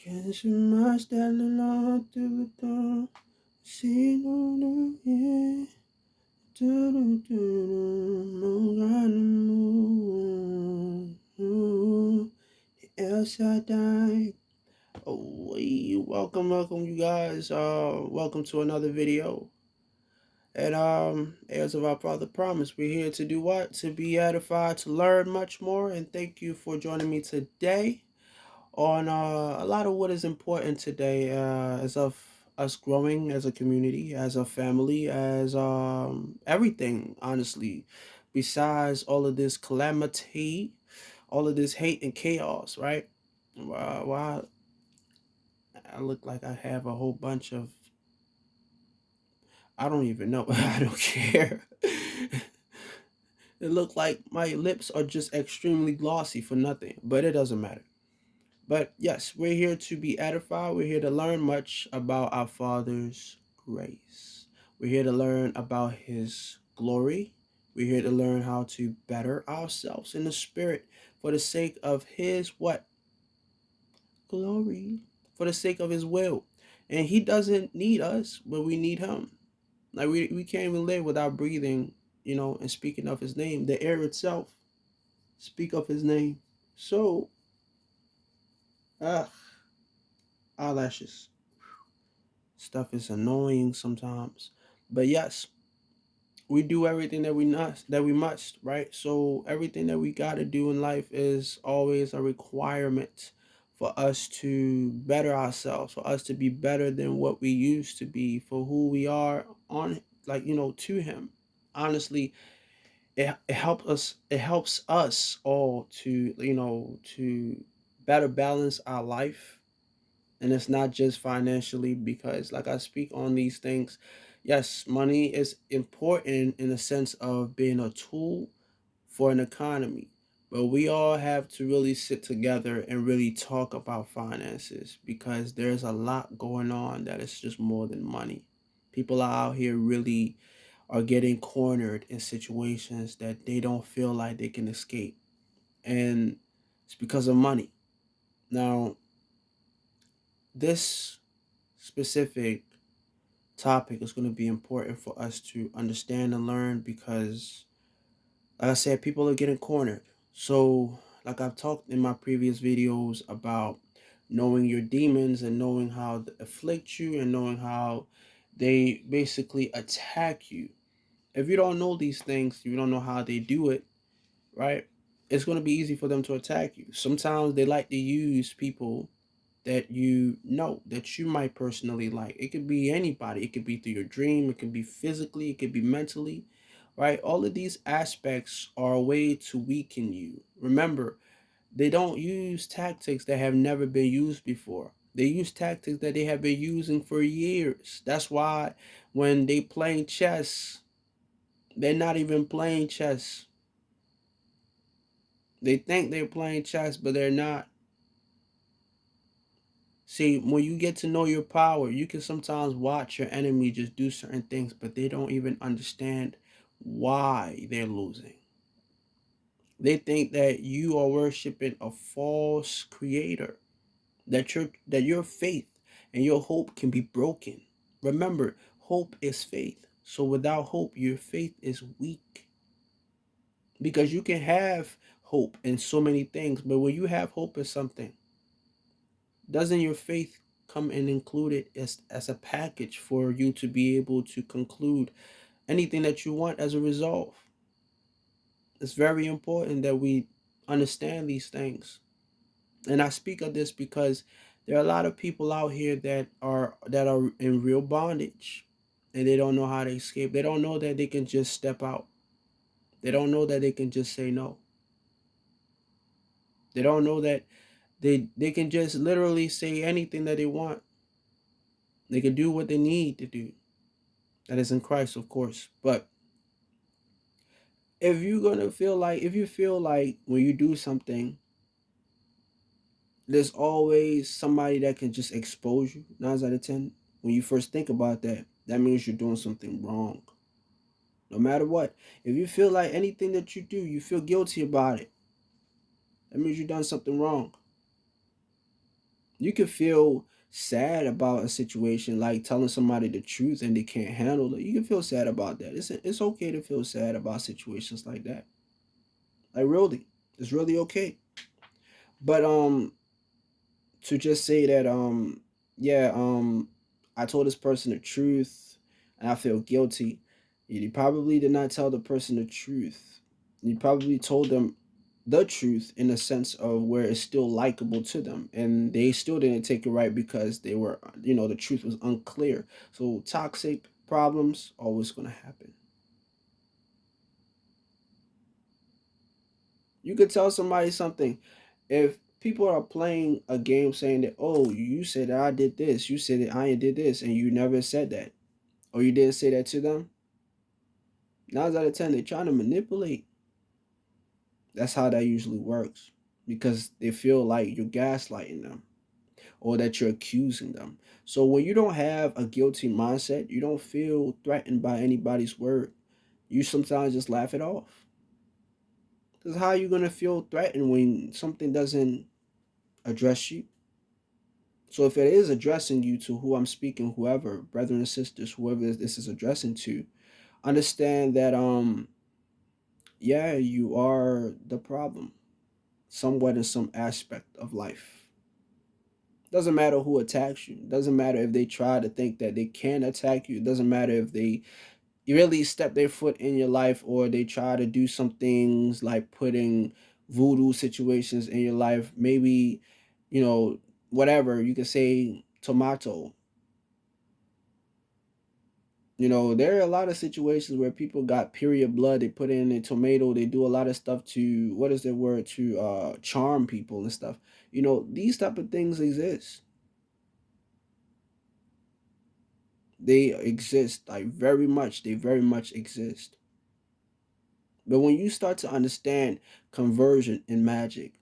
Can't you much that long to the dawn? See no no yeah. Do do do do. El Shaddai. Oh, hey, welcome, you guys. Welcome to another video. And as of our Father promise, we're here to do what? To be edified, to learn much more. And thank you for joining me today on a lot of what is important today as of us growing as a community, as a family, as everything, honestly, besides all of this calamity, all of this hate and chaos, right? Why I look like I have a whole bunch of, I don't even know. I don't care. It looked like my lips are just extremely glossy for nothing, but it doesn't matter. But yes, we're here to be edified. We're here to learn much about our Father's grace. We're here to learn about His glory. We're here to learn how to better ourselves in the Spirit for the sake of His what? Glory. For the sake of His will. And He doesn't need us, but we need Him. Like we can't even live without breathing, and speaking of His name. The air itself speak of His name. So, ah, eyelashes. Stuff is annoying sometimes. But yes, we do everything that we must, right? So everything that we got to do in life is always a requirement for us to better ourselves, for us to be better than what we used to be, for who we are on, like, to Him. Honestly, it helps us all to, to better balance our life. And it's not just financially, because like I speak on these things, yes, money is important in the sense of being a tool for an economy, but we all have to really sit together and really talk about finances, because there's a lot going on that is just more than money. People are out here really are getting cornered in situations that they don't feel like they can escape, and it's because of money. Now, this specific topic is going to be important for us to understand and learn, because, like I said, people are getting cornered. So, like I've talked in my previous videos about knowing your demons and knowing how they afflict you and knowing how they basically attack you. If you don't know these things, you don't know how they do it, right? It's going to be easy for them to attack you. Sometimes they like to use people that that you might personally like. It could be anybody. It could be through your dream. It could be physically. It could be mentally, right? All of these aspects are a way to weaken you. Remember, they don't use tactics that have never been used before. They use tactics that they have been using for years. That's why when they playing chess, they're not even playing chess. They think they're playing chess, but they're not. See, when you get to know your power, you can sometimes watch your enemy just do certain things, but they don't even understand why they're losing. They think that you are worshiping a false creator, that your faith and your hope can be broken. Remember, hope is faith. So without hope, your faith is weak. Because you can have hope in so many things, but when you have hope in something, doesn't your faith come and include it as a package for you to be able to conclude anything that you want as a result? It's very important that we understand these things. And I speak of this because there are a lot of people out here that are in real bondage, and they don't know how to escape. They don't know that they can just step out. They don't know that they can just say no. They don't know that they can just literally say anything that they want. They can do what they need to do. That is in Christ, of course. But if you feel like when you do something, there's always somebody that can just expose you, 9 out of 10. When you first think about that, that means you're doing something wrong. No matter what. If you feel like anything that you do, you feel guilty about it, that means you've done something wrong. You can feel sad about a situation like telling somebody the truth and they can't handle it. You can feel sad about that. It's okay to feel sad about situations like that. Like really, it's really okay. But to just say that yeah, I told this person the truth and I feel guilty. You probably did not tell the person the truth. You probably told them the truth in the sense of where it's still likable to them, and they still didn't take it right because they were, the truth was unclear. So toxic problems always going to happen. You could tell somebody something. If people are playing a game saying that, oh, you said that I did this, you said that I did this, and you never said that, or you didn't say that to them, 9 out of 10, they're trying to manipulate. That's how that usually works because they feel like you're gaslighting them or that you're accusing them. So when you don't have a guilty mindset, you don't feel threatened by anybody's word. You sometimes just laugh it off. Because how are you going to feel threatened when something doesn't address you? So if it is addressing you, to who I'm speaking, whoever, brethren and sisters, whoever this is addressing to, understand that yeah, you are the problem somewhat in some aspect of life. Doesn't matter who attacks you. Doesn't matter if they try to think that they can attack you. It doesn't matter if they really step their foot in your life or they try to do some things like putting voodoo situations in your life. Maybe, you know, whatever. You can say tomato. There are a lot of situations where people got period blood. They put in a tomato. They do a lot of stuff to, what is the word, to charm people and stuff. These type of things exist. They exist, like, very much. They very much exist. But when you start to understand conversion in magic,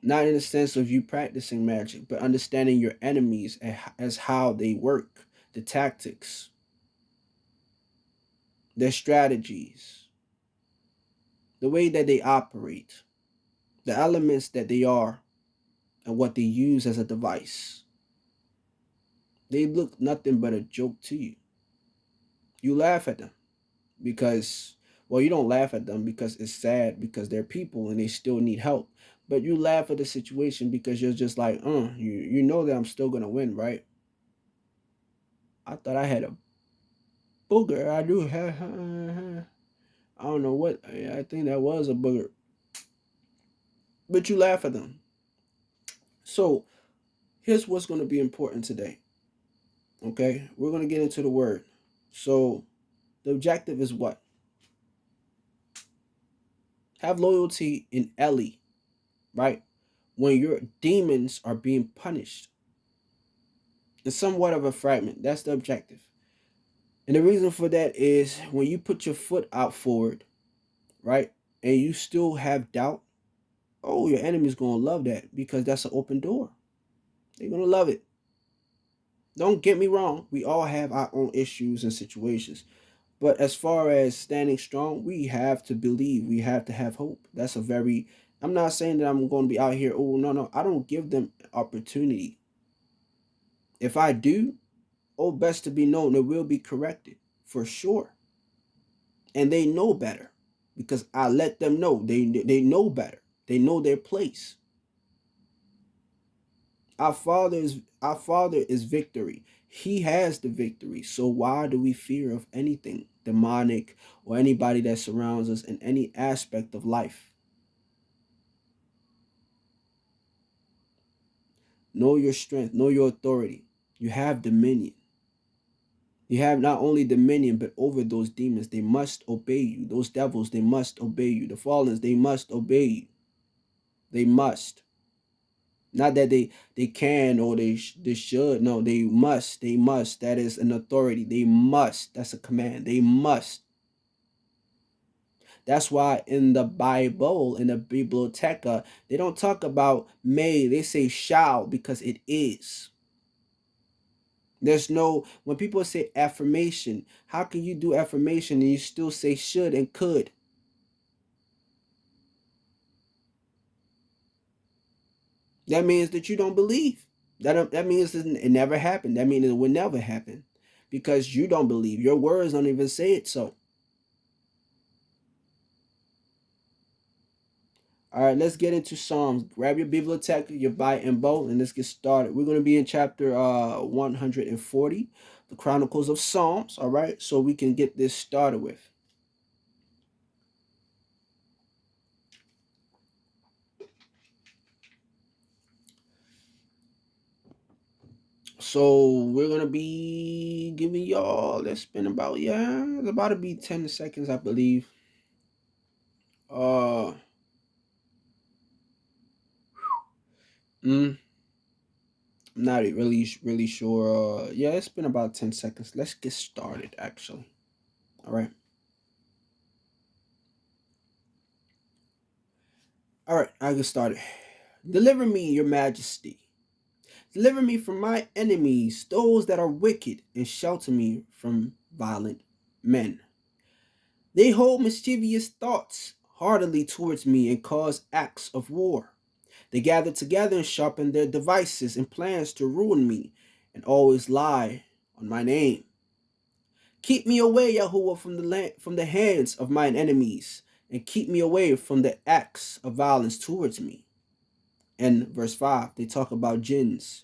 not in the sense of you practicing magic, but understanding your enemies as how they work, the tactics, their strategies, the way that they operate, the elements that they are, and what they use as a device, they look nothing but a joke to you. You laugh at them because, well, you don't laugh at them because it's sad because they're people and they still need help. But you laugh at the situation because you're just like, you know that I'm still gonna win, right? I thought I had a booger. I do have. I don't know what. I think that was a booger. But you laugh at them. So here's what's gonna be important today. Okay, we're gonna get into the word. So the objective is what? Have loyalty in ELI, right? When your demons are being punished. It's somewhat of a fragment. That's the objective. And the reason for that is when you put your foot out forward, right? And you still have doubt, oh, your enemy's going to love that because that's an open door. They're going to love it. Don't get me wrong. We all have our own issues and situations. But as far as standing strong, we have to believe. We have to have hope. I'm not saying that I'm going to be out here. Oh, no, no. I don't give them opportunity. If I do, oh, best to be known, it will be corrected for sure. And they know better because I let them know. They know better. They know their place. Our Father is victory. He has the victory. So why do we fear of anything demonic or anybody that surrounds us in any aspect of life? Know your strength, know your authority. You have dominion. You have not only dominion, but over those demons, they must obey you. Those devils, they must obey you. The fallens, they must obey you. They must. Not that they can or they should. No, they must. They must. That is an authority. They must. That's a command. They must. That's why in the Bible, in the Biblioteca, they don't talk about may. They say shall because it is. There's no, when people say affirmation, how can you do affirmation and you still say should and could? That means that you don't believe. That means it never happened. That means it will never happen because you don't believe. Your words don't even say it so. All right, let's get into Psalms. Grab your bibliothèque, your Bible and bow, and let's get started. We're going to be in chapter 140, the Chronicles of Psalms. All right, so we can get this started with. So we're gonna be giving y'all. It's been about it's about to be 10 seconds, I believe. Uh, mm, I'm not really sure. Yeah, it's been about 10 seconds. Let's get started. Actually, all right, all right. I get started. Deliver me, Your Majesty. Deliver me from my enemies, those that are wicked, and shelter me from violent men. They hold mischievous thoughts heartily towards me and cause acts of war. They gather together and sharpen their devices and plans to ruin me and always lie on my name. Keep me away, Yahuwah, from the hands of mine enemies, and keep me away from the acts of violence towards me. And verse 5, they talk about jinns.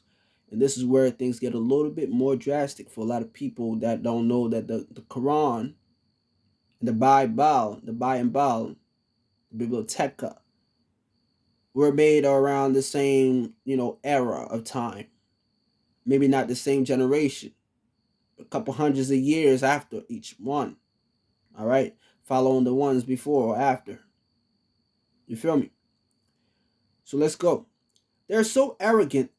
And this is where things get a little bit more drastic for a lot of people that don't know that the Quran, the Bible, the Biblioteca, were made around the same, era of time. Maybe not the same generation, a couple hundreds of years after each one. All right, following the ones before or after. You feel me? So let's go. They're so arrogant,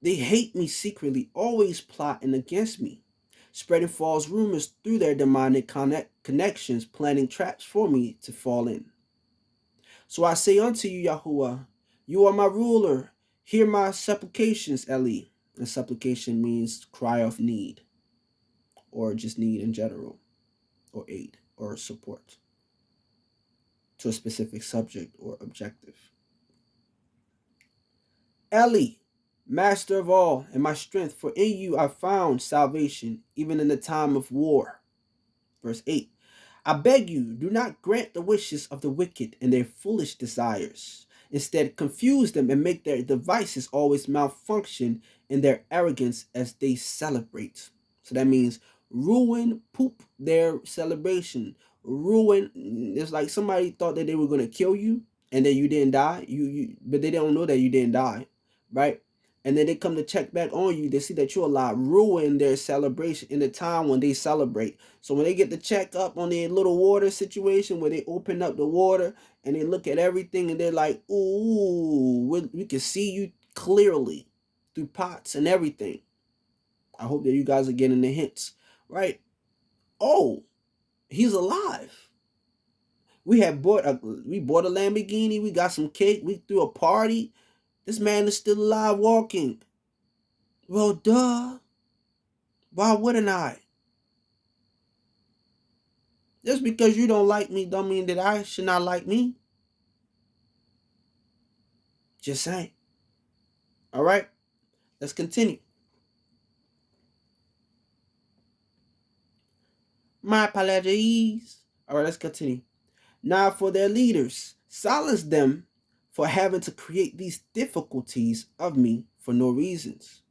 they hate me secretly, always plotting against me, spreading false rumors through their demonic connections, planning traps for me to fall in. So I say unto you, Yahuwah, you are my ruler. Hear my supplications, ELI. And supplication means cry of need, or just need in general, or aid, or support to a specific subject or objective. ELI, master of all and my strength, for in you I found salvation, even in the time of war. Verse 8, I beg you, do not grant the wishes of the wicked and their foolish desires. Instead, confuse them and make their devices always malfunction in their arrogance as they celebrate. So that means ruin, poop their celebration. Ruin. It's like somebody thought that they were going to kill you and then you didn't die. But they don't know that you didn't die, right? And then they come to check back on you. They see that you're alive. Ruin their celebration in the time when they celebrate. So when they get to check up on their little water situation where they open up the water and they look at everything and they're like, ooh, we can see you clearly through pots and everything. I hope that you guys are getting the hints, right? Oh, he's alive. We bought a Lamborghini. We got some cake. We threw a party. This man is still alive walking. Well, duh. Why wouldn't I? Just because you don't like me don't mean that I should not like me. Just saying. All right, let's continue. My apologies. All right, let's continue. Now for their leaders, silence them for having to create these difficulties of me for no reasons.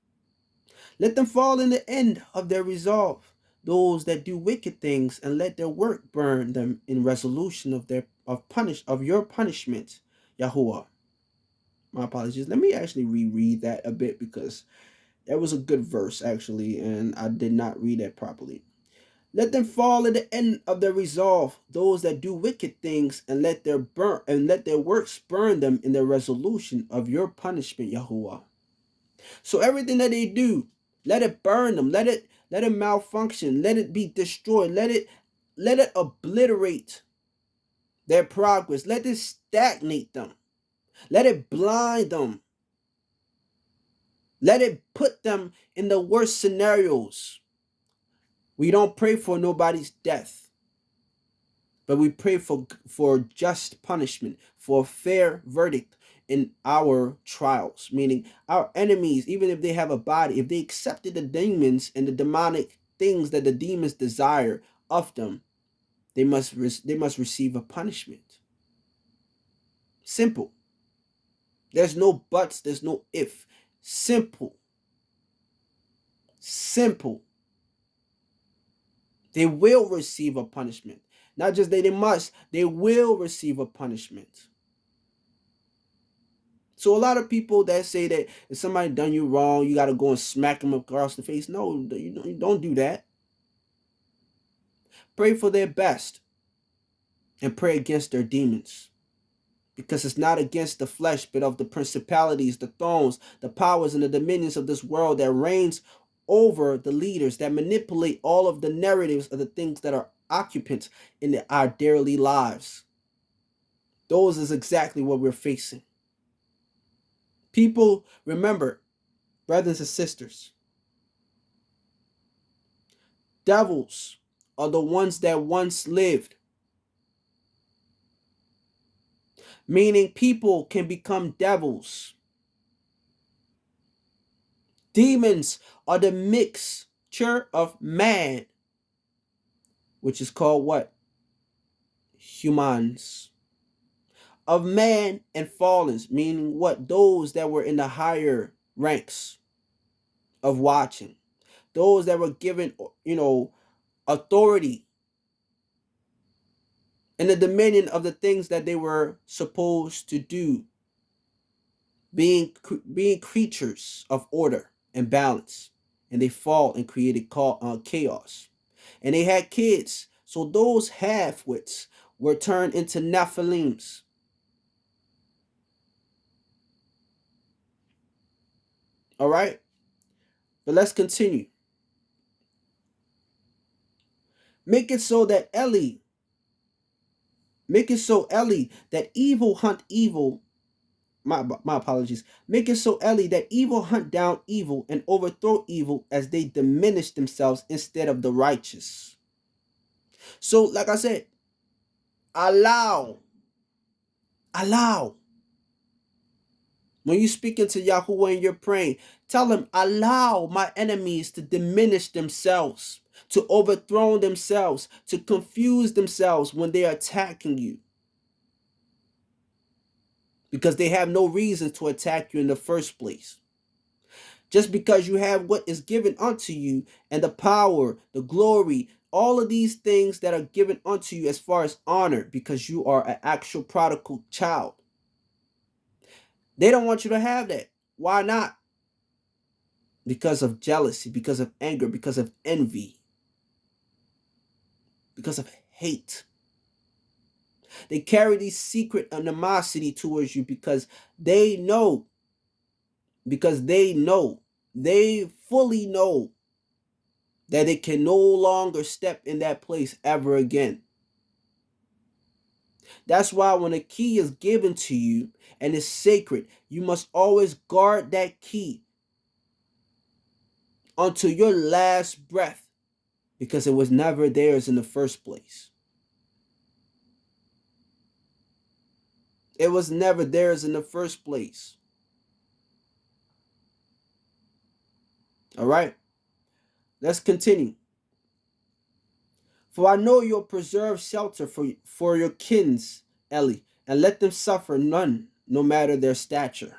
Let them fall in the end of their resolve, those that do wicked things, and let their work burn them in resolution of your punishment, Yahuwah. My apologies. Let me actually reread that a bit because that was a good verse actually, and I did not read that properly. Let them fall at the end of their resolve, those that do wicked things, and let their works burn them in the resolution of your punishment, Yahuwah. So everything that they do, let it burn them, let it malfunction, let it be destroyed, let it obliterate their progress, let it stagnate them, let it blind them, let it put them in the worst scenarios. We don't pray for nobody's death, but we pray for just punishment, for a fair verdict, in our trials, meaning our enemies, even if they have a body, if they accepted the demons and the demonic things that the demons desire of them, they must receive a punishment. Simple. There's no buts, there's no if. Simple. Simple. They will receive a punishment. Not just they must, they will receive a punishment. So a lot of people that say that if somebody done you wrong, you got to go and smack them across the face. No, you don't do that. Pray for their best and pray against their demons. Because it's not against the flesh, but of the principalities, the thrones, the powers, and the dominions of this world that reigns over the leaders, that manipulate all of the narratives of the things that are occupants in our daily lives. Those is exactly what we're facing. People, remember, brothers and sisters, devils are the ones that once lived. Meaning people can become devils. Demons are the mixture of man, which is called what? Humans. Of man and fallens, meaning what? Those that were in the higher ranks of watching. Those that were given, authority and the dominion of the things that they were supposed to do. Being creatures of order and balance. And they fall and created chaos. And they had kids. So those half-wits were turned into Nephilims. All right? But let's continue. Make it so Eli, that evil hunt evil. My apologies. Make it so, Eli, that evil hunt down evil and overthrow evil as they diminish themselves instead of the righteous. So, like I said, allow. When you speak into Yahuwah and you're praying, tell him, allow my enemies to diminish themselves, to overthrow themselves, to confuse themselves when they are attacking you. Because they have no reason to attack you in the first place. Just because you have what is given unto you and the power, the glory, all of these things that are given unto you as far as honor, because you are an actual prodigal child. They don't want you to have that. Why not? Because of jealousy, because of anger, because of envy, because of hate. They carry these secret animosity towards you because they they fully know that they can no longer step in that place ever again. That's why when a key is given to you and is sacred, you must always guard that key until your last breath, because it was never theirs in the first place. It was never theirs in the first place. All right, let's continue. For I know you'll preserve shelter for your kins, Eli, and let them suffer none, no matter their stature.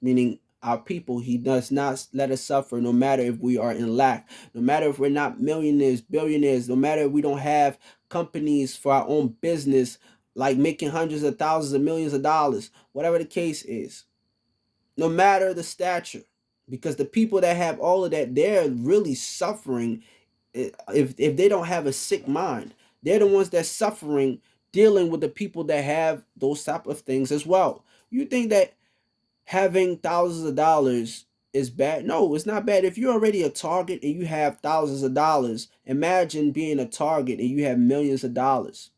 Meaning our people, he does not let us suffer, no matter if we are in lack, no matter if we're not millionaires, billionaires, no matter if we don't have companies for our own business, like making hundreds of thousands of millions of dollars, whatever the case is. No matter the stature, because the people that have all of that, they're really suffering. If they don't have a sick mind, they're the ones that's suffering dealing with the people that have those type of things as well. You think that having thousands of dollars is bad? No, it's not bad. If you're already a target and you have thousands of dollars, imagine being a target and you have millions of dollars.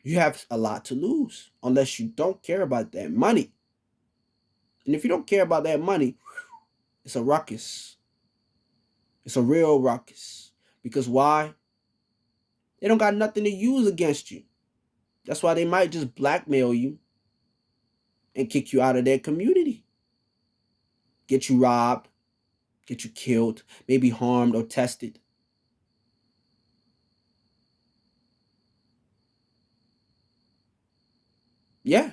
You have a lot to lose unless you don't care about that money. And if you don't care about that money, it's a ruckus. It's a real ruckus. Because why? They don't got nothing to use against you. That's why they might just blackmail you. and kick you out of their community, get you robbed, get you killed, maybe harmed or tested. Yeah.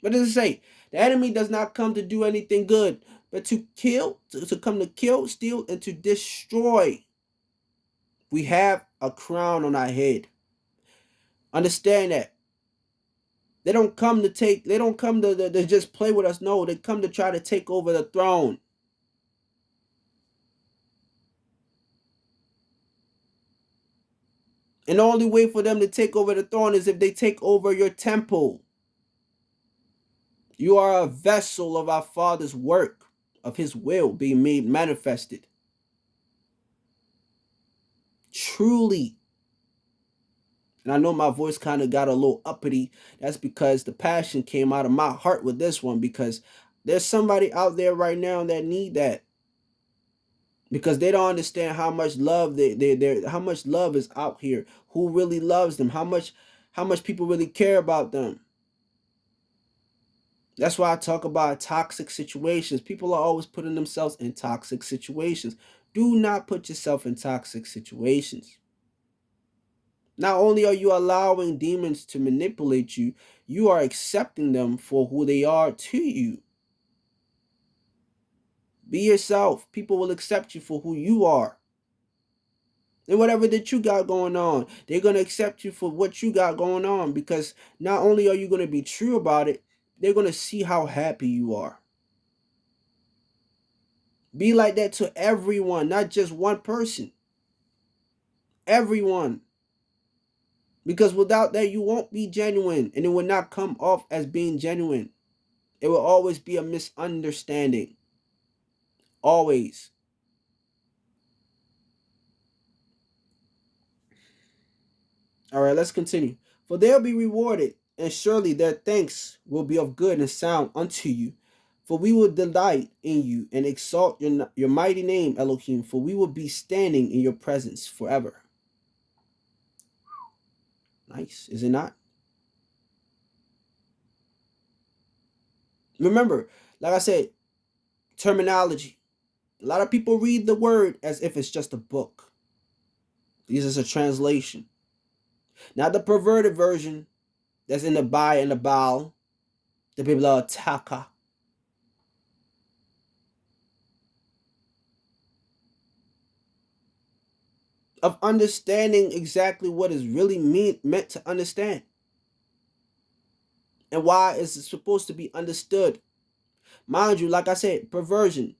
What does it say? The enemy does not come to do anything good, but to kill, to come to kill, steal, and to destroy. We have a crown on our head. Understand that. They don't come to take, they don't come to just play with us. No, they come to try to take over the throne. And the only way for them to take over the throne is if they take over your temple. You are a vessel of our Father's work, of his will being made manifested. Truly. And I know my voice kind of got a little uppity. That's because the passion came out of my heart with this one, because there's somebody out there right now that need that. Because they don't understand how much love how much love is out here, who really loves them, how much people really care about them. That's why I talk about toxic situations. People are always putting themselves in toxic situations. Do not put yourself in toxic situations. Not only are you allowing demons to manipulate you, you are accepting them for who they are to you. Be yourself. People will accept you for who you are. And whatever that you got going on, they're going to accept you for what you got going on, because not only are you going to be true about it, they're going to see how happy you are. Be like that to everyone, not just one person. Everyone. Because without that, you won't be genuine, and it will not come off as being genuine. It will always be a misunderstanding. Always. All right, let's continue. For they'll be rewarded, and surely their thanks will be of good and sound unto you. For we will delight in you and exalt your mighty name, Elohim, for we will be standing in your presence forever. Nice, is it not? Remember, like I said, terminology. A lot of people read the word as if it's just a book. This is a translation. Not the perverted version that's in the Bai and the Baal, the Biblioteka. Of understanding exactly what is really meant to understand. And why is it supposed to be understood. Mind you, like I said, perversion.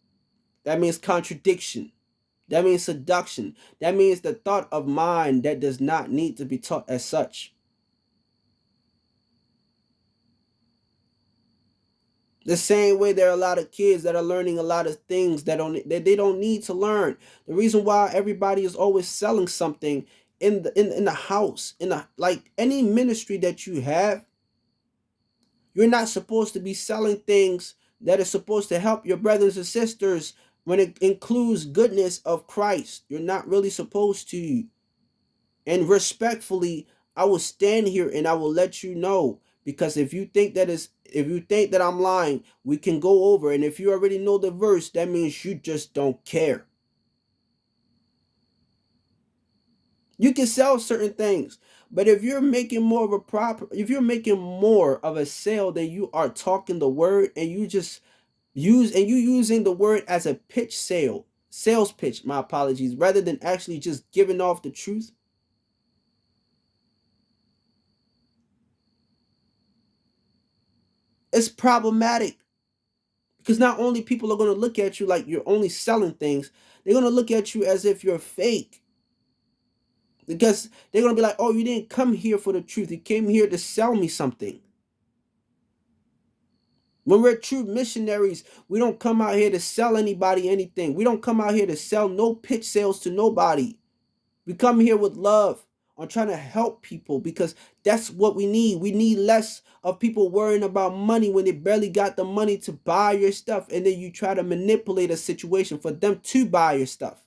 That means contradiction. That means seduction. That means the thought of mind that does not need to be taught as such. The same way there are a lot of kids that are learning a lot of things that they don't need to learn. The reason why everybody is always selling something in the house, in the, like any ministry that you have, you're not supposed to be selling things that are supposed to help your brothers and sisters when it includes goodness of Christ. You're not really supposed to. And respectfully, I will stand here and I will let you know, because if you think that I'm lying, we can go over, and if you already know the verse, that means you just don't care. You can sell certain things, but if you're making more of if you're making more of a sale than you are talking the word, and you just you using the word as a sales pitch, my apologies, rather than actually just giving off the truth, it's problematic. Because not only people are going to look at you like you're only selling things, they're going to look at you as if you're fake. Because they're going to be like, oh, you didn't come here for the truth. You came here to sell me something. When we're true missionaries, we don't come out here to sell anybody anything. We don't come out here to sell no pitch sales to nobody. We come here with love, on trying to help people, because that's what we need. We need less of people worrying about money when they barely got the money to buy your stuff, and then you try to manipulate a situation for them to buy your stuff.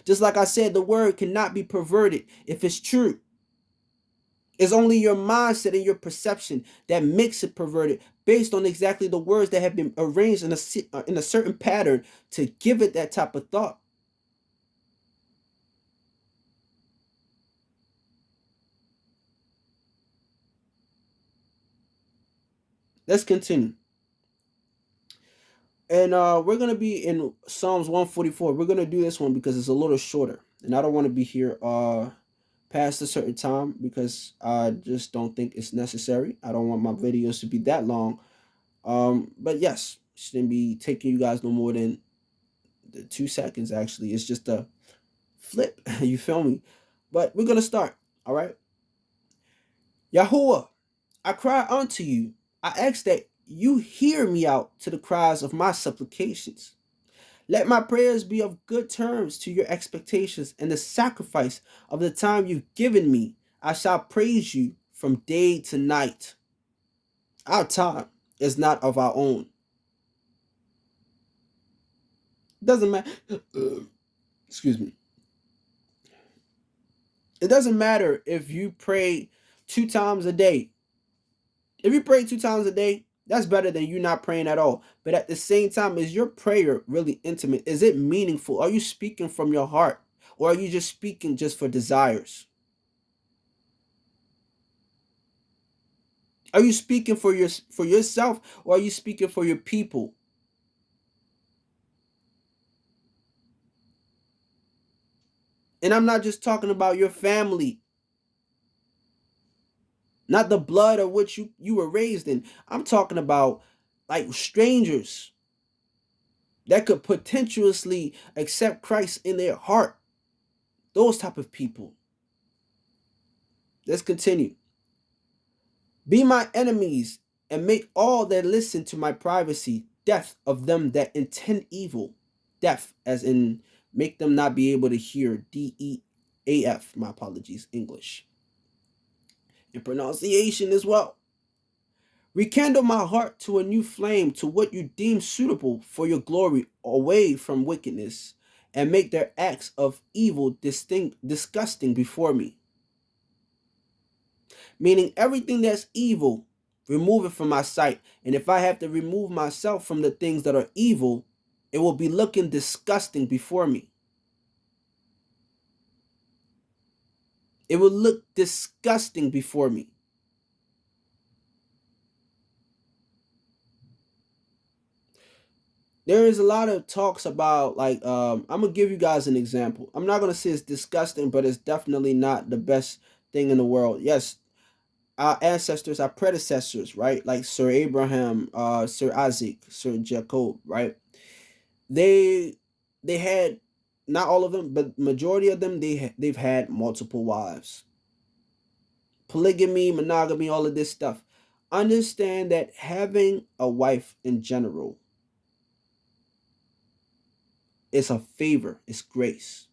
Just like I said, the word cannot be perverted if it's true. It's only your mindset and your perception that makes it perverted based on exactly the words that have been arranged in a certain pattern to give it that type of thought. Let's continue. And we're going to be in Psalms 144. We're going to do this one because it's a little shorter. And I don't want to be here past a certain time because I just don't think it's necessary. I don't want my videos to be that long. But yes, shouldn't be taking you guys no more than the 2 seconds actually. It's just a flip. You feel me? But we're going to start. All right. Yahuwah, I cry unto you. I ask that you hear me out to the cries of my supplications. Let my prayers be of good terms to your expectations, and the sacrifice of the time you've given me. I shall praise you from day to night. Our time is not of our own. It doesn't matter. Excuse me. It doesn't matter if you pray 2 times a day. If you pray 2 times a day, that's better than you not praying at all. But at the same time, is your prayer really intimate? Is it meaningful? Are you speaking from your heart? Or are you just speaking just for desires? Are you speaking for yourself, or are you speaking for your people? And I'm not just talking about your family, not the blood of which you were raised in. I'm talking about like strangers that could potentially accept Christ in their heart. Those type of people. Let's continue. Be my enemies and make all that listen to my privacy deaf of them that intend evil. Deaf, as in make them not be able to hear. DEAF. My apologies, English. And pronunciation as well. Rekindle my heart to a new flame, to what you deem suitable for your glory, away from wickedness, and make their acts of evil disgusting before me. Meaning everything that's evil, remove it from my sight. And if I have to remove myself from the things that are evil, it will be looking disgusting before me. It will look disgusting before me. There is a lot of talks about like I'm gonna give you guys an example. I'm not gonna say it's disgusting, but it's definitely not the best thing in the world. Yes, our ancestors, our predecessors, right? Like Sir Abraham, Sir Isaac, Sir Jacob, right? They they had, not all of them, but majority of them, they've had multiple wives. Polygamy, monogamy, all of this stuff. Understand that having a wife in general is a favor, it's grace.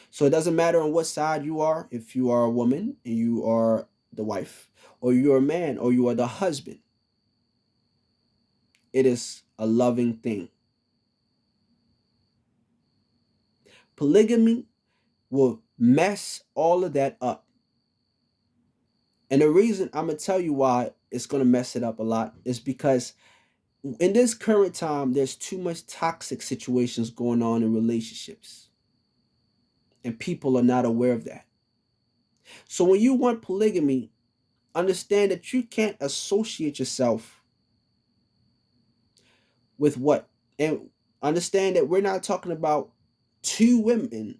So it doesn't matter on what side you are, if you are a woman and you are the wife, or you're a man or you are the husband. It is a loving thing. Polygamy will mess all of that up. And the reason I'm going to tell you why it's going to mess it up a lot is because in this current time, there's too much toxic situations going on in relationships. And people are not aware of that. So when you want polygamy, understand that you can't associate yourself with what? And understand that we're not talking about two women.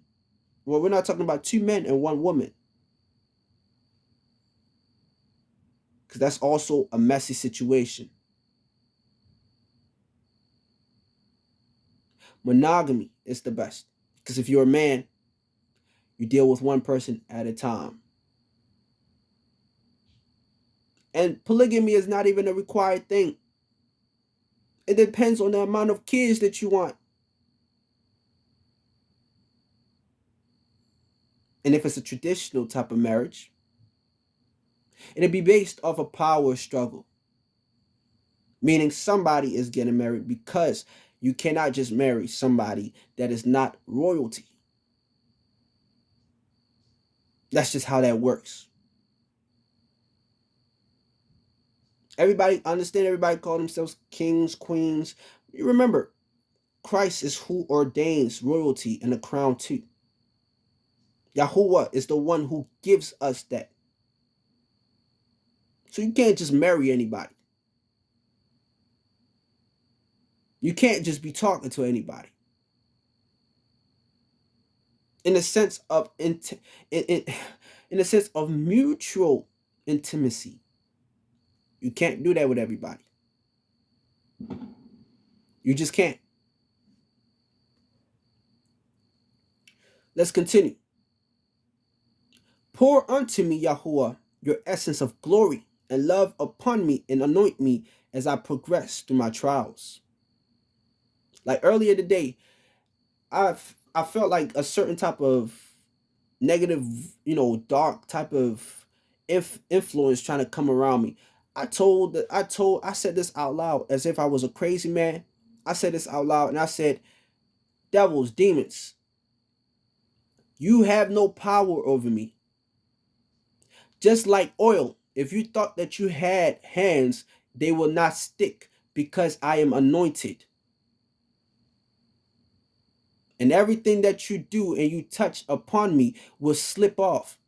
Well, we're not talking about two men and one woman. Because that's also a messy situation. Monogamy is the best. Because if you're a man, you deal with one person at a time. And polygamy is not even a required thing. It depends on the amount of kids that you want. And if it's a traditional type of marriage, it'll be based off a power struggle. Meaning somebody is getting married because you cannot just marry somebody that is not royalty. That's just how that works. Everybody understand, everybody call themselves kings, queens. You remember, Christ is who ordains royalty and the crown too. Yahuwah is the one who gives us that. So you can't just marry anybody. You can't just be talking to anybody. In the sense of in the sense of mutual intimacy, you can't do that with everybody. You just can't. Let's continue. Pour unto me, Yahuwah, your essence of glory and love upon me and anoint me as I progress through my trials. Like earlier today, I felt like a certain type of negative, dark type of influence trying to come around me. I said this out loud as if I was a crazy man. I said this out loud and I said, devils, demons, you have no power over me. Just like oil, if you thought that you had hands, they will not stick because I am anointed. And everything that you do and you touch upon me will slip off.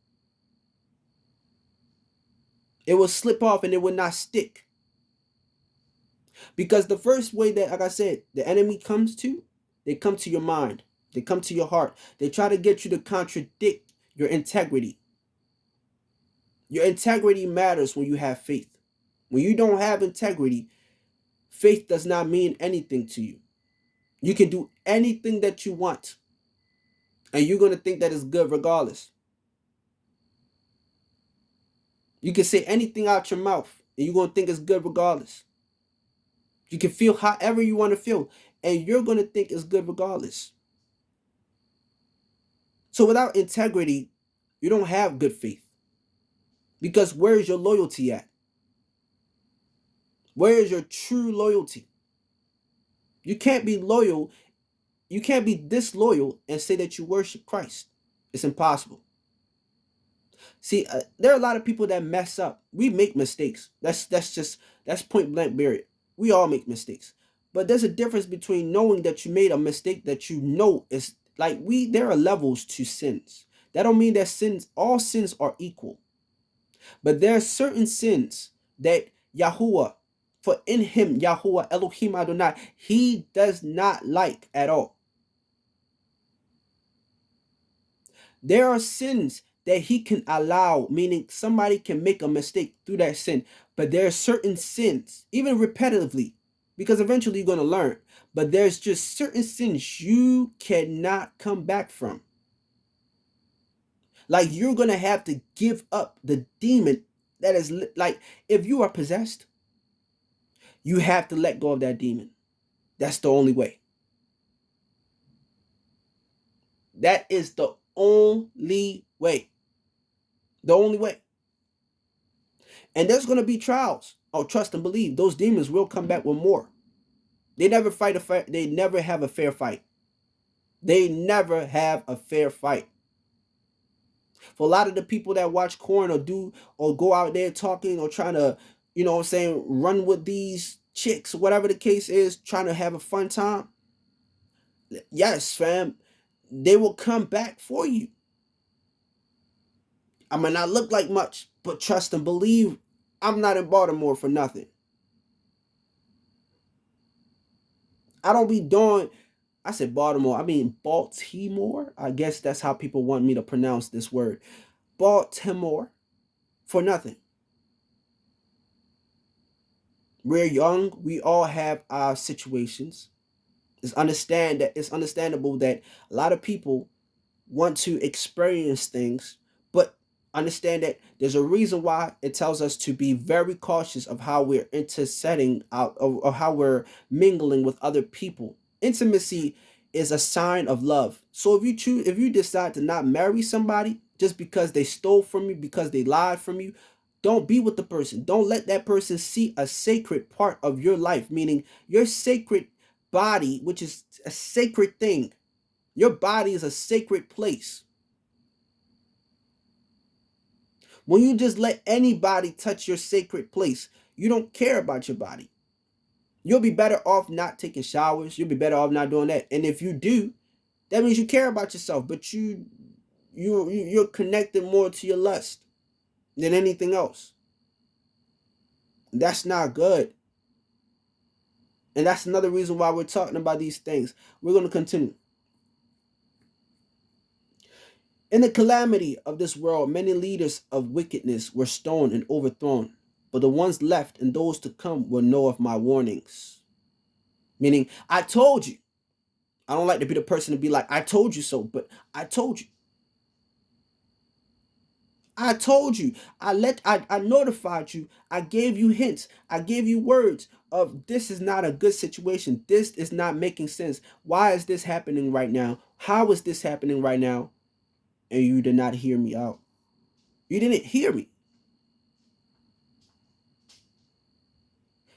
It will slip off and it will not stick. Because the first way that, like I said, the enemy comes to, they come to your mind. They come to your heart. They try to get you to contradict your integrity. Your integrity matters when you have faith. When you don't have integrity, faith does not mean anything to you. You can do anything that you want, and you're going to think that it's good regardless. You can say anything out your mouth, and you're going to think it's good regardless. You can feel however you want to feel, and you're going to think it's good regardless. So without integrity, you don't have good faith. Because where is your loyalty at? Where is your true loyalty? You can't be loyal. You can't be disloyal and say that you worship Christ. It's impossible. See, there are a lot of people that mess up. We make mistakes. That's point blank period. We all make mistakes. But there's a difference between knowing that you made a mistake that you know is like there are levels to sins. That don't mean that all sins are equal. But there are certain sins that Yahuwah, for in him, Yahuwah Elohim Adonai, he does not like at all. There are sins that he can allow, meaning somebody can make a mistake through that sin. But there are certain sins, even repetitively, because eventually you're going to learn. But there's just certain sins you cannot come back from. Like you're going to have to give up the demon that is like, if you are possessed, you have to let go of that demon. That's the only way. That is the only way. The only way. And there's going to be trials. Oh, trust and believe. Those demons will come back with more. They never fight a fair. They never have a fair fight. They never have a fair fight. For a lot of the people that watch corn or go out there talking or trying to, run with these chicks, whatever the case is, trying to have a fun time. Yes, fam, they will come back for you. I might not look like much, but trust and believe, I'm not in Baltimore for nothing. I don't be doing, I said Baltimore, I mean Baltimore. I guess that's how people want me to pronounce this word. Baltimore for nothing. We're young. We all have our situations. It's understandable that a lot of people want to experience things, but understand that there's a reason why it tells us to be very cautious of how we're intersetting out or how we're mingling with other people. Intimacy is a sign of love. So if you decide to not marry somebody just because they stole from you, because they lied from you, don't be with the person. Don't let that person see a sacred part of your life, meaning your sacred body, which is a sacred thing. Your body is a sacred place. When you just let anybody touch your sacred place, you don't care about your body. You'll be better off not taking showers. You'll be better off not doing that. And if you do, that means you care about yourself, but you're connected more to your lust than anything else. That's not good. And that's another reason why we're talking about these things. We're going to continue. In the calamity of this world, many leaders of wickedness were stoned and overthrown, but the ones left and those to come will know of my warnings. Meaning, I told you. I don't like to be the person to be like, I told you so, but I told you. I told you. I notified you. I gave you hints. I gave you words of this is not a good situation. This is not making sense. Why is this happening right now? How is this happening right now? And you did not hear me out. You didn't hear me.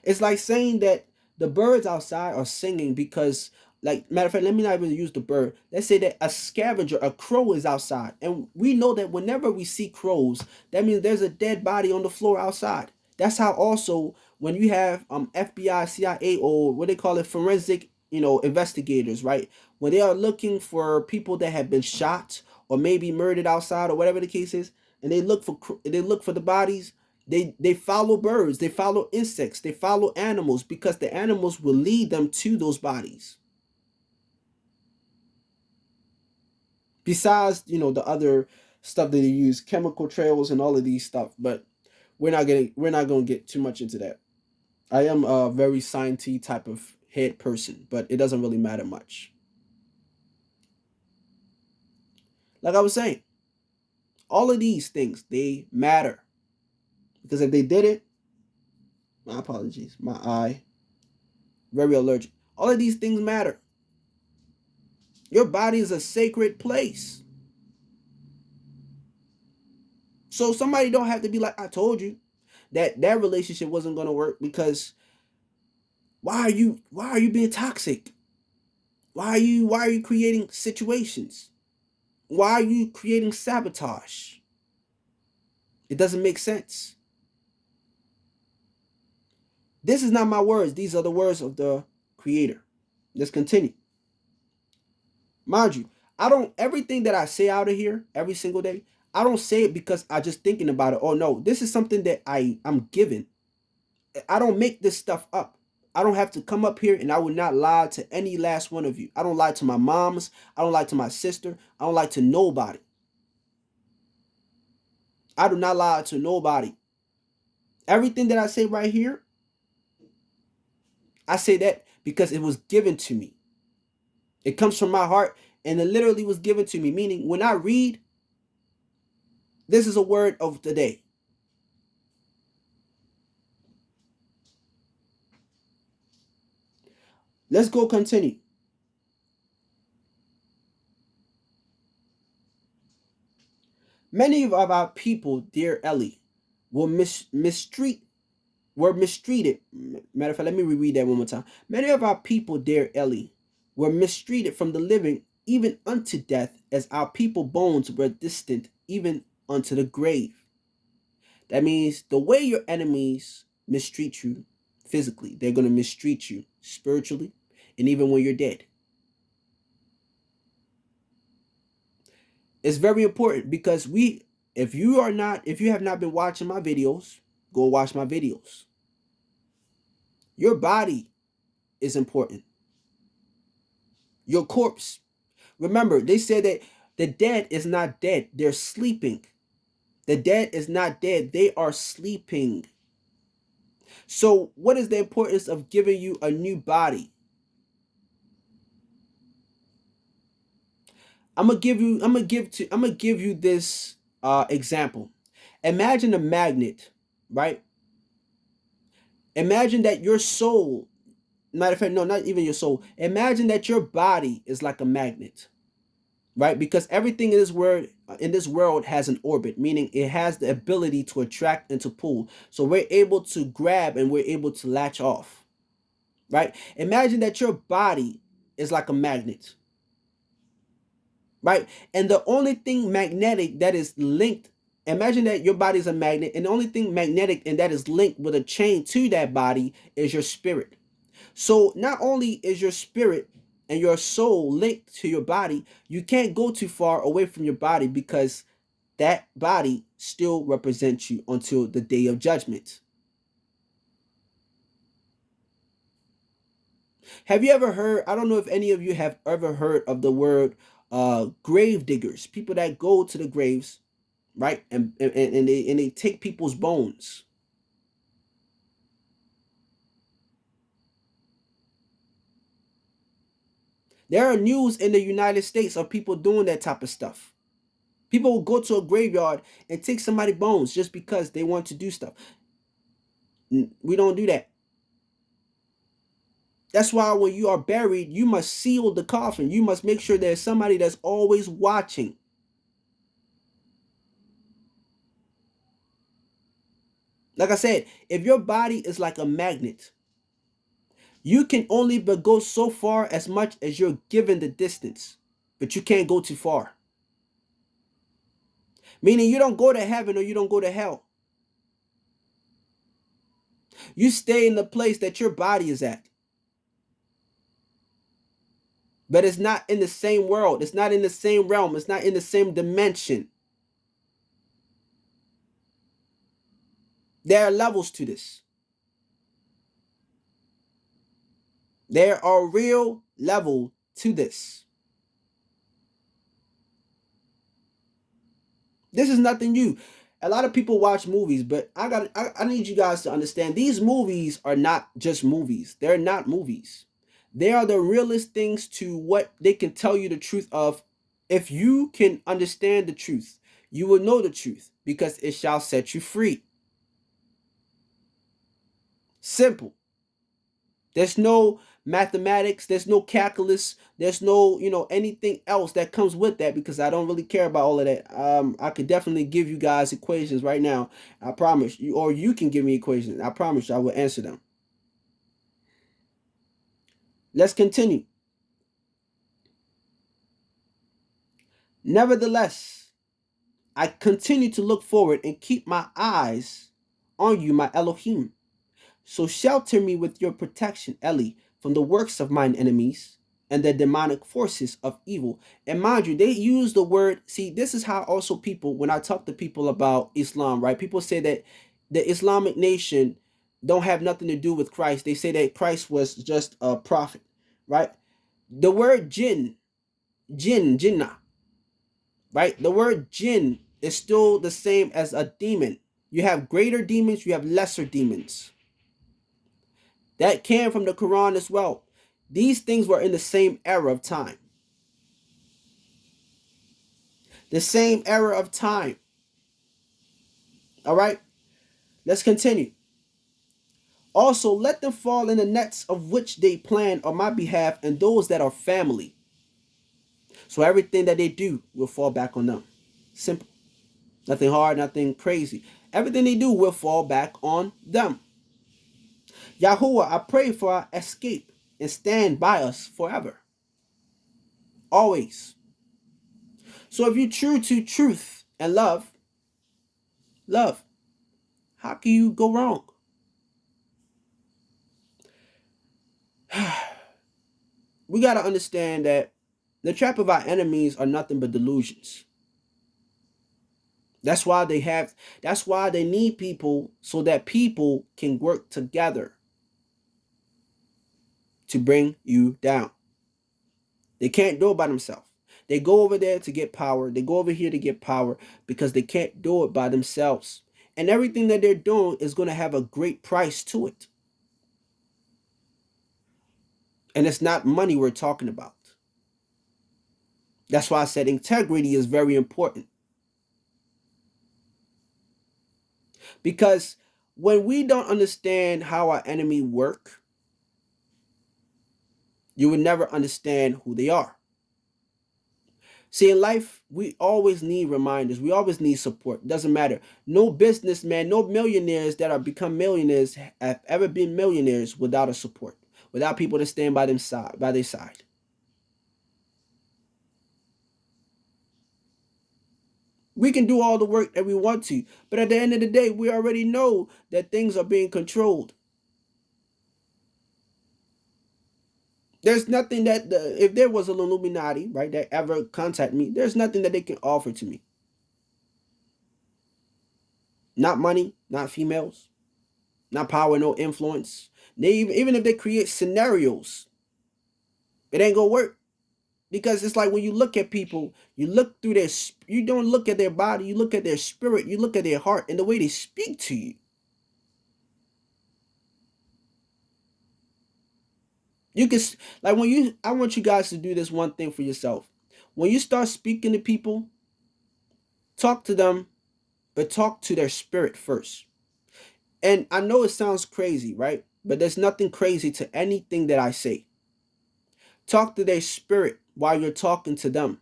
It's like saying that the birds outside are singing because, like, matter of fact, let me not even use the bird. Let's say that a scavenger, a crow, is outside. And we know that whenever we see crows, that means there's a dead body on the floor outside. That's how also when you have FBI, CIA, or what they call it, forensic, investigators, right? When they are looking for people that have been shot or maybe murdered outside or whatever the case is, and they look for the bodies, they follow birds, they follow insects, they follow animals because the animals will lead them to those bodies. Besides, the other stuff that they use, chemical trails and all of these stuff, but we're not going to get too much into that. I am a very science type of head person, but it doesn't really matter much. Like I was saying, all of these things, they matter because if they didn't, my apologies, my eye, very allergic. All of these things matter. Your body is a sacred place. So somebody don't have to be like, I told you that relationship wasn't going to work because why are you being toxic? Why are you creating situations? Why are you creating sabotage? It doesn't make sense. This is not my words. These are the words of the creator. Let's continue. Mind you, I don't everything that I say out of here every single day, I don't say it because I just thinking about it. Oh no, this is something that I'm given. I don't make this stuff up. I don't have to come up here and I will not lie to any last one of you. I don't lie to my moms. I don't lie to my sister. I don't lie to nobody. I do not lie to nobody. Everything that I say right here, I say that because it was given to me. It comes from my heart and it literally was given to me. Meaning, when I read, this is a word of the day. Let's go continue. Many of our people, dear Ellie, will mistreat were mistreated. Matter of fact, let me reread that one more time. Many of our people, dear Ellie, were mistreated from the living even unto death, as our people bones were distant even unto the grave. That means the way your enemies mistreat you physically, they're going to mistreat you spiritually, and even when you're dead. It's very important because if you have not been watching my videos, go watch my videos. Your body is important. Your corpse. Remember, they said that the dead is not dead. They're sleeping. The dead is not dead. They are sleeping. So what is the importance of giving you a new body? I'm gonna give you this example. Imagine a magnet, right? Imagine that your soul, matter of fact, no, not even your soul. Imagine that your body is like a magnet, right? Because everything in this world has an orbit, meaning it has the ability to attract and to pull. So we're able to grab and we're able to latch off, right? Imagine that your body is like a magnet, right? And the only thing magnetic that is linked Imagine that your body is a magnet, and the only thing magnetic and that is linked with a chain to that body is your spirit. So not only is your spirit and your soul linked to your body, you can't go too far away from your body because that body still represents you until the day of judgment. Have you ever heard? I don't know if any of you have ever heard of the word grave diggers, people that go to the graves, right? And they take people's bones. There are news in the United States of people doing that type of stuff. People will go to a graveyard and take somebody's bones just because they want to do stuff. We don't do that. That's why when you are buried, you must seal the coffin. You must make sure there's somebody that's always watching. Like I said, if your body is like a magnet, you can only but go so far as much as you're given the distance, but you can't go too far. Meaning you don't go to heaven or you don't go to hell. You stay in the place that your body is at. But it's not in the same world. It's not in the same realm. It's not in the same dimension. There are levels to this. There are real level to this. This is nothing new. A lot of people watch movies, but I need you guys to understand these movies are not just movies. They're not movies. They are the realest things to what they can tell you the truth of. If you can understand the truth, you will know the truth because it shall set you free. Simple. There's no mathematics, there's no calculus, there's no, anything else that comes with that because I don't really care about all of that. I could definitely give you guys equations right now. I promise you, or you can give me equations. I promise you I will answer them. Let's continue. Nevertheless, I continue to look forward and keep my eyes on you, my Elohim. So shelter me with your protection, Eli, from the works of mine enemies and the demonic forces of evil. And mind you, they use the word, see, this is how also people, when I talk to people about Islam, right? People say that the Islamic nation don't have nothing to do with Christ. They say that Christ was just a prophet, right? The word jinnah, right? The word jinn is still the same as a demon. You have greater demons, you have lesser demons. That came from the Quran as well. These things were in the same era of time. The same era of time. All right, let's continue. Also, let them fall in the nets of which they plan on my behalf and those that are family. So everything that they do will fall back on them. Simple. Nothing hard, nothing crazy. Everything they do will fall back on them. Yahuwah, I pray for our escape and stand by us forever. Always. So if you're true to truth and love, how can you go wrong? We got to understand that the trap of our enemies are nothing but delusions. That's why they need people so that people can work together to bring you down. They can't do it by themselves. They go over there to get power. They go over here to get power because they can't do it by themselves. And everything that they're doing is going to have a great price to it. And it's not money we're talking about. That's why I said integrity is very important. Because when we don't understand how our enemy work, you will never understand who they are. See, in life, we always need reminders. We always need support. Doesn't matter. No businessman, no millionaires that are become millionaires have ever been millionaires without a support, without people to stand by their side. We can do all the work that we want to, but at the end of the day, we already know that things are being controlled. There's nothing that if there was an Illuminati, right, that ever contact me, there's nothing that they can offer to me. Not money, not females, not power, no influence. They even if they create scenarios, it ain't gonna work. Because it's like when you look at people, you look through their, you don't look at their body, you look at their spirit, you look at their heart and the way they speak to you. You can, like when you, I want you guys to do this one thing for yourself. When you start speaking to people, talk to them, but talk to their spirit first. And I know it sounds crazy, right? But there's nothing crazy to anything that I say. Talk to their spirit while you're talking to them.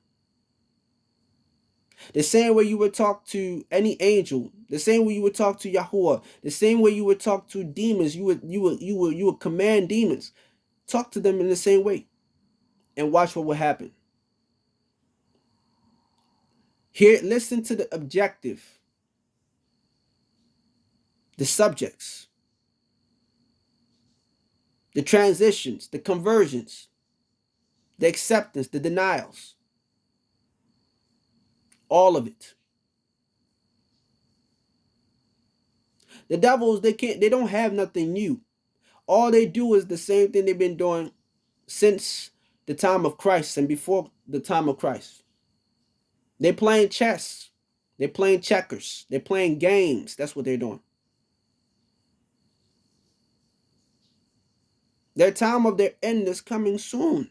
The same way you would talk to any angel, the same way you would talk to Yahuwah, the same way you would talk to demons, you would command demons. Talk to them in the same way and watch what will happen. Here, listen to the objective, the subjects, the transitions, the conversions, the acceptance, the denials, all of it. The devils, they don't have nothing new. All they do is the same thing they've been doing since the time of Christ and before the time of Christ. They're playing chess. They're playing checkers. They're playing games. That's what they're doing. Their time of their end is coming soon.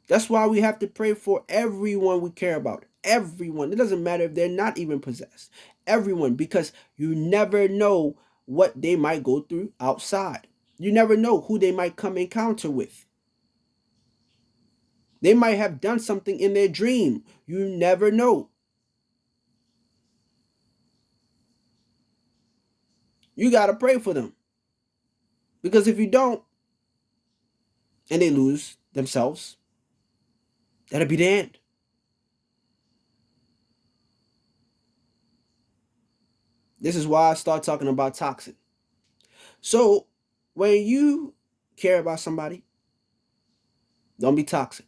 That's why we have to pray for everyone we care about. Everyone. It doesn't matter if they're not even possessed. Everyone, because you never know what they might go through outside. You never know who they might come encounter with. They might have done something in their dream. You never know. You got to pray for them. Because if you don't, and they lose themselves, that'll be the end. This is why I start talking about toxic. So when you care about somebody, don't be toxic.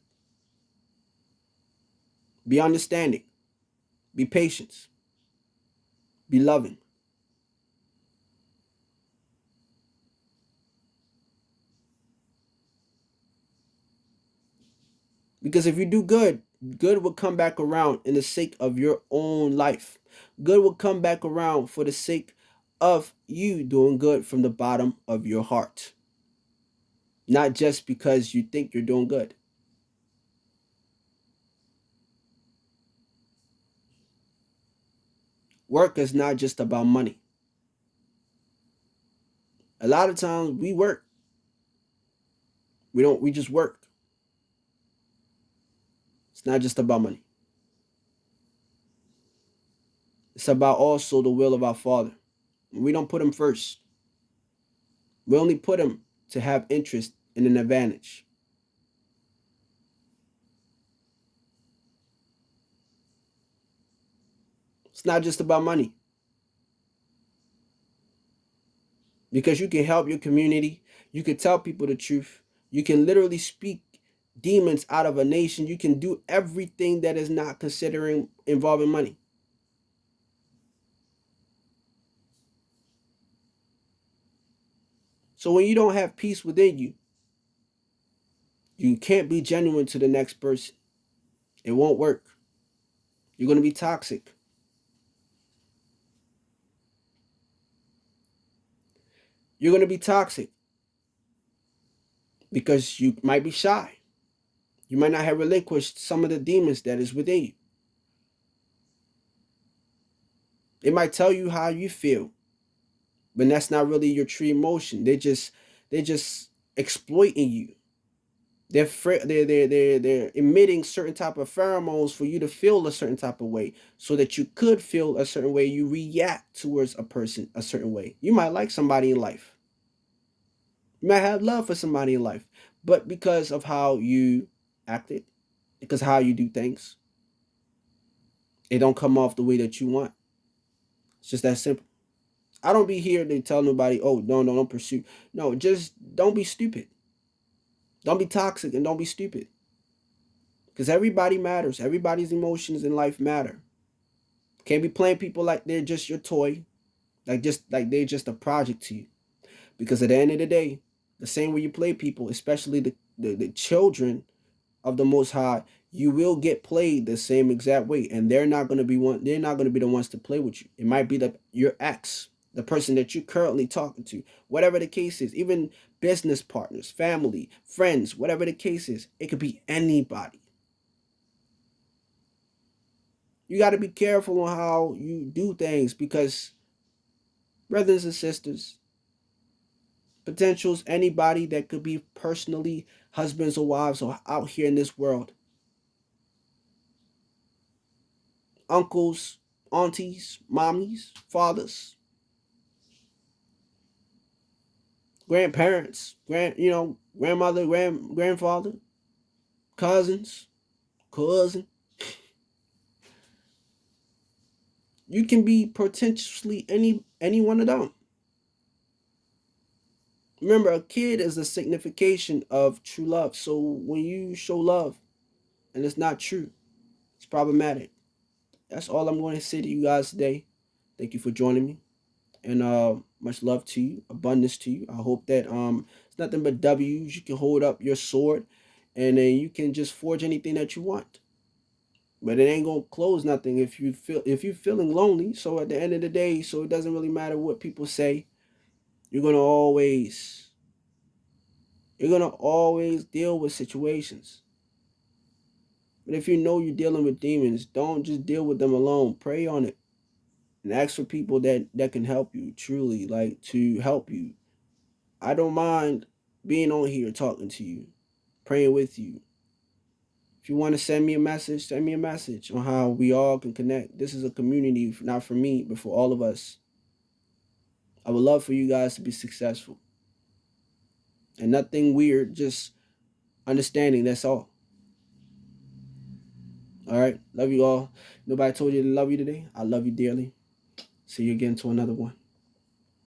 Be understanding. Be patient. Be loving. Because if you do good, good will come back around in the sake of your own life. Good will come back around for the sake of you doing good from the bottom of your heart. Not just because you think you're doing good. Work is not just about money. A lot of times we work. We just work. It's not just about money. It's about also the will of our Father. We don't put him first. We only put him to have interest in an advantage. It's not just about money. Because you can help your community. You can tell people the truth. You can literally speak demons out of a nation. You can do everything that is not considering involving money. So when you don't have peace within you, you can't be genuine to the next person. It won't work. You're going to be toxic. You're going to be toxic because you might be shy. You might not have relinquished some of the demons that is within you. They might tell you how you feel, but that's not really your true emotion. They're just exploiting you. They're emitting certain type of pheromones for you to feel a certain type of way, so that you could feel a certain way. You react towards a person a certain way. You might like somebody in life. You might have love for somebody in life, but because of how you acted, because of how you do things, It don't come off the way that you want. It's just that simple. I don't be here to tell nobody, oh, no, no, don't pursue. No, just don't be stupid. Don't be toxic and don't be stupid. Because everybody matters. Everybody's emotions in life matter. Can't be playing people like they're just your toy, like they're just a project to you. Because at the end of the day, the same way you play people, especially the children of the Most High, you will get played the same exact way, and they're not gonna be one. They're not gonna be the ones to play with you. It might be your ex, the person that you're currently talking to, whatever the case is. Even business partners, family, friends, whatever the case is, it could be anybody. You got to be careful on how you do things because brothers and sisters, potentials, anybody that could be personally husbands or wives or out here in this world, uncles, aunties, mommies, fathers, grandparents, grandmother, grandfather, cousins, cousin. You can be potentially any one of them. Remember, a kid is a signification of true love. So when you show love and it's not true, it's problematic. That's all I'm going to say to you guys today. Thank you for joining me, and much love to you, abundance to you. I hope that it's nothing but W's. You can hold up your sword, and then you can just forge anything that you want. But it ain't gonna close nothing if you're feeling lonely. So at the end of the day, so it doesn't really matter what people say. You're gonna always you're gonna always deal with situations. But if you know you're dealing with demons, don't just deal with them alone. Pray on it and ask for people that can help you truly, like to help you. I don't mind being on here talking to you, praying with you. If you want to send me a message, send me a message on how we all can connect. This is a community, not for me, but for all of us. I would love for you guys to be successful. And nothing weird, just understanding, that's all. All right. Love you all. Nobody told you to love you today. I love you dearly. See you again to another one.